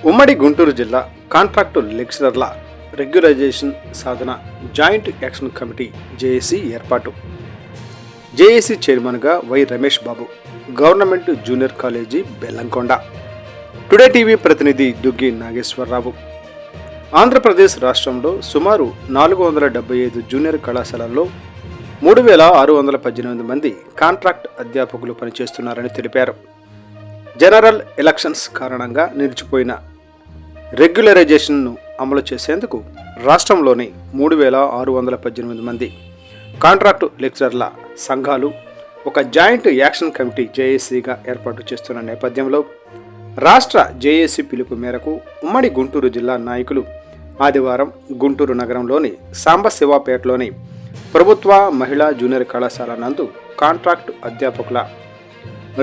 ఉమ్మడి గుంటూరు జిల్లా కాంట్రాక్టు లెక్చరర్ల రెగ్యులరైజేషన్ సాధన జాయింట్ యాక్షన్ కమిటీ జేఏసీ ఏర్పాటు. జేఏసీ చైర్మన్గా Y Ramesh Babu, government junior college Bellamkonda. Today TV ప్రతినిధి దుగ్గి నాగేశ్వరరావు. ఆంధ్రప్రదేశ్ రాష్ట్రంలో సుమారు 475 జూనియర్ కళాశాలల్లో 3618 మంది కాంట్రాక్ట్ అధ్యాపకులు పనిచేస్తున్నారని తెలిపారు. జనరల్ ఎలక్షన్స్ కారణంగా నిలిచిపోయిన రెగ్యులరైజేషన్ను అమలు చేసేందుకు రాష్ట్రంలోని 3618 మంది కాంట్రాక్టు లెక్చరర్ల సంఘాలు ఒక జాయింట్ యాక్షన్ కమిటీ జేఏసీగా ఏర్పాటు చేస్తున్న నేపథ్యంలో రాష్ట్ర జేఏసీ పిలుపు మేరకు ఉమ్మడి గుంటూరు జిల్లా నాయకులు ఆదివారం గుంటూరు నగరంలోని సాంబశివాపేటలోని ప్రభుత్వ మహిళా జూనియర్ కళాశాల నందు కాంట్రాక్టు అధ్యాపకుల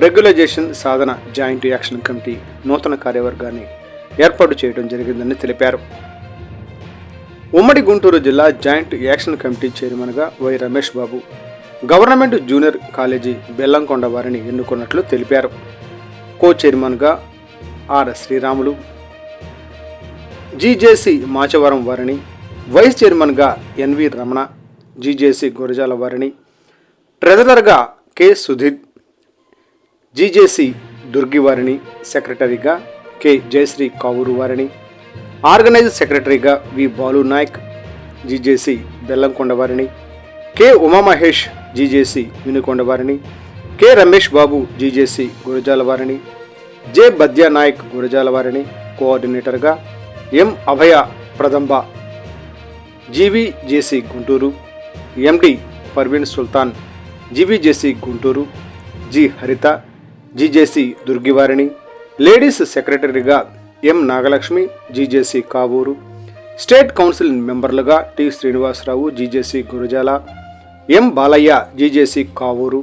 రెగ్యులరైజేషన్ సాధన జాయింట్ యాక్షన్ కమిటీ నూతన కార్యవర్గాన్ని ఏర్పాటు చేయడం జరిగిందని తెలిపారు. ఉమ్మడి గుంటూరు జిల్లా జాయింట్ యాక్షన్ కమిటీ చైర్మన్గా Y Ramesh Babu, government junior college Bellamkonda వారిని ఎన్నుకున్నట్లు తెలిపారు. కో చైర్మన్గా ఆర్ శ్రీరాములు, జీజేసీ మాచవరం వారిని, వైస్ చైర్మన్గా ఎన్వి రమణ, జీజేసీ గురజాల వారిని, ట్రెజరర్గా కె సుధీర్, జీజేసీ దుర్గి వారిని, సెక్రటరీగా కె జయశ్రీ కావూరు వారిని, ఆర్గనైజ్ సెక్రటరీగా వి బాలు నాయక్, జీజేసీ బెల్లంకొండ వారిని, కె ఉమామహేష్, జీజేసీ వినుకొండ వారిని, కె రమేష్ బాబు, జీజేసీ గురజాల వారిని, జె బద్యా నాయక్ గురజాల వారిని, కోఆర్డినేటర్గా M Abhaya Pradamba, GVJC Guntur, MD Parveen Sultan, GVJC Guntur, G Haritha, GJC దుర్గివారిని, లేడీస్ సెక్రటరీగా M Nagalakshmi, GJC Kavuru, state council మెంబర్లుగా T Srinivasarao, GJC Gurajala, M Balayya, GJC Kavuru,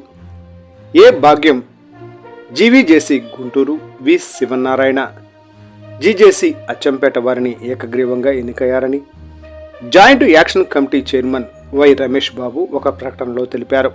A Bhagyam, GVJC Guntur, V Sivanarayana, GJC Achampeta వారిని ఏకగ్రీవంగా ఎన్నికయ్యారని joint action committee chairman Y Ramesh Babu ఒక ప్రకటనలో తెలిపారు.